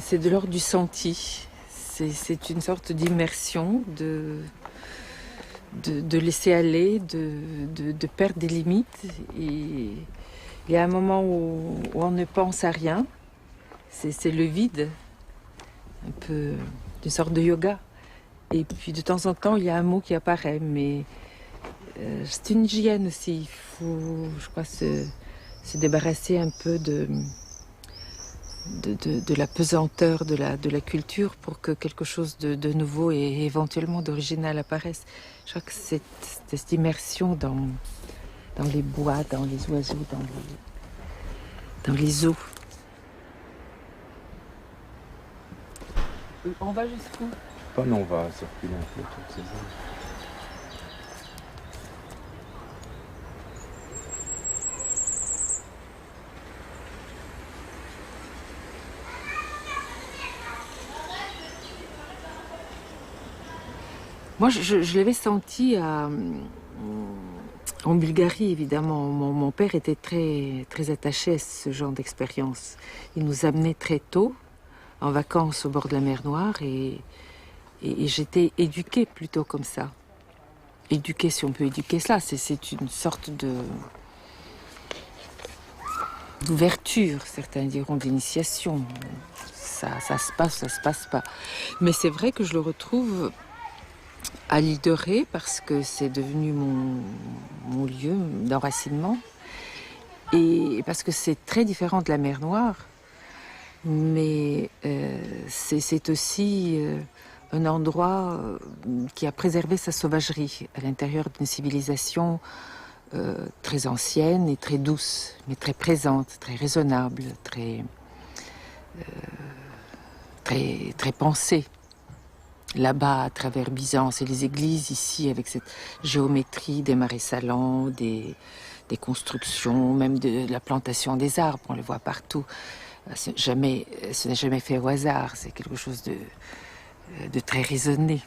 C'est de l'ordre du senti. C'est une sorte d'immersion, de laisser aller, de perdre des limites. Et il y a un moment où on ne pense à rien. C'est le vide, un peu une sorte de yoga. Et puis de temps en temps, il y a un mot qui apparaît, mais c'est une hygiène aussi. Il faut, je crois, se débarrasser un peu de la pesanteur de la culture pour que quelque chose de nouveau et éventuellement d'original apparaisse. Je crois que cette immersion dans les bois, dans les oiseaux, dans les eaux. On va jusqu'où? Non, on va circuler un peu toutes ces zones. Moi, je l'avais senti en Bulgarie, évidemment. Mon père était très, très attaché à ce genre d'expérience. Il nous amenait très tôt en vacances au bord de la mer Noire et j'étais éduquée plutôt comme ça. Éduquée, si on peut éduquer cela, c'est une sorte d'ouverture, certains diront d'initiation. Ça se passe, ça se passe pas. Mais c'est vrai que je le retrouve à l'île de Ré parce que c'est devenu mon lieu d'enracinement et parce que c'est très différent de la mer Noire, mais c'est aussi un endroit qui a préservé sa sauvagerie à l'intérieur d'une civilisation très ancienne et très douce, mais très présente, très raisonnable, très pensée. Là-bas, à travers Byzance et les églises, ici, avec cette géométrie des marais salants, des constructions, même de la plantation des arbres, on le voit partout. Ce n'est jamais fait au hasard, c'est quelque chose de très raisonné,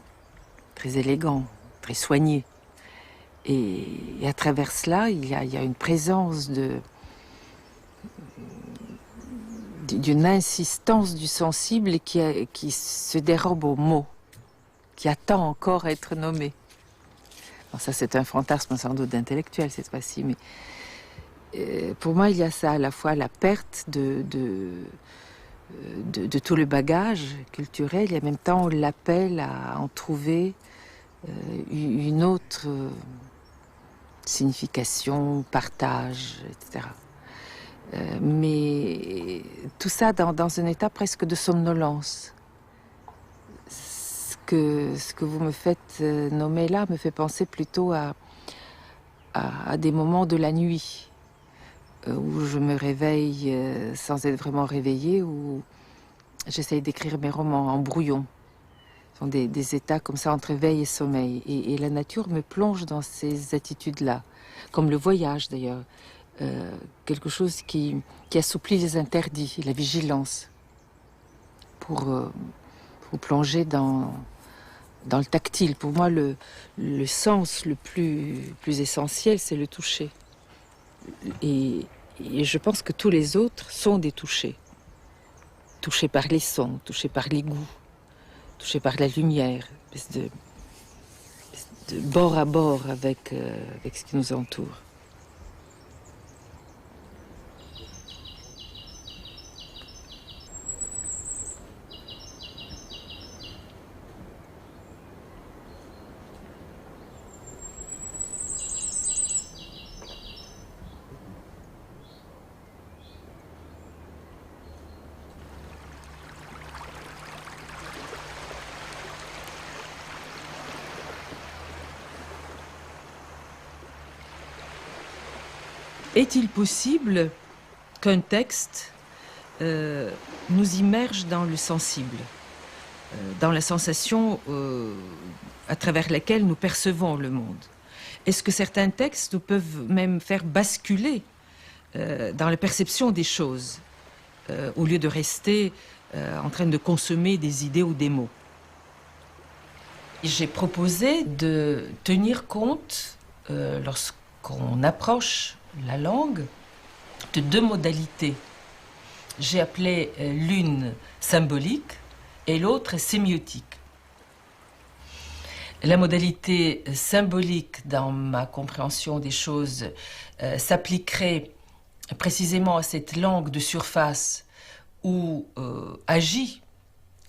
très élégant, très soigné. Et à travers cela, il y a une présence d'une insistance du sensible qui se dérobe aux mots, qui attend encore à être nommé. Bon, ça, c'est un fantasme sans doute d'intellectuel cette fois-ci, mais pour moi, il y a ça, à la fois la perte de tout le bagage culturel et en même temps l'appel à en trouver une autre signification, partage, etc. Mais tout ça dans un état presque de somnolence. Ce que vous me faites nommer là me fait penser plutôt à des moments de la nuit où je me réveille sans être vraiment réveillée, où j'essaye d'écrire mes romans en brouillon. Ce sont des états comme ça entre éveil et sommeil. Et la nature me plonge dans ces attitudes-là, comme le voyage d'ailleurs. Quelque chose qui assouplit les interdits, la vigilance, pour plonger dans le tactile. Pour moi, le sens le plus essentiel, c'est le toucher. Et je pense que tous les autres sont des touchés. Touchés par les sons, touchés par les goûts, touchés par la lumière, de bord à bord avec ce qui nous entoure. Est-il possible qu'un texte nous immerge dans le sensible, dans la sensation à travers laquelle nous percevons le monde? Est-ce que certains textes nous peuvent même faire basculer dans la perception des choses, au lieu de rester en train de consommer des idées ou des mots? J'ai proposé de tenir compte, lorsqu'on approche la langue, de deux modalités. J'ai appelé l'une symbolique et l'autre sémiotique. La modalité symbolique, dans ma compréhension des choses, s'appliquerait précisément à cette langue de surface où agit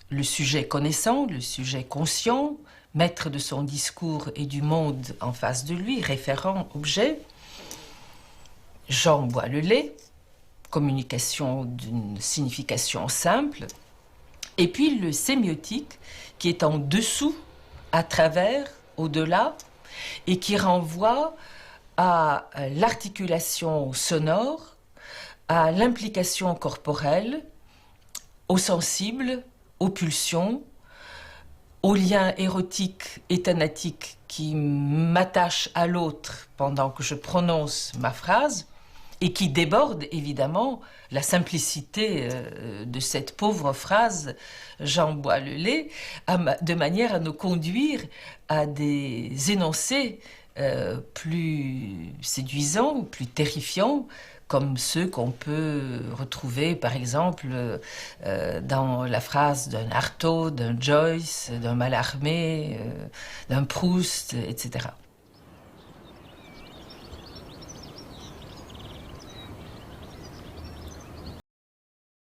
le sujet connaissant, le sujet conscient, maître de son discours et du monde en face de lui, référent, objet. Jean boit le lait, communication d'une signification simple. Et puis le sémiotique, qui est en dessous, à travers, au-delà, et qui renvoie à l'articulation sonore, à l'implication corporelle, au sensible, aux pulsions, au lien érotique et thanatique qui m'attache à l'autre pendant que je prononce ma phrase et qui déborde évidemment la simplicité de cette pauvre phrase « J'en bois le lait » de manière à nous conduire à des énoncés plus séduisants, plus terrifiants, comme ceux qu'on peut retrouver, par exemple, dans la phrase d'un Artaud, d'un Joyce, d'un Mallarmé, d'un Proust, etc.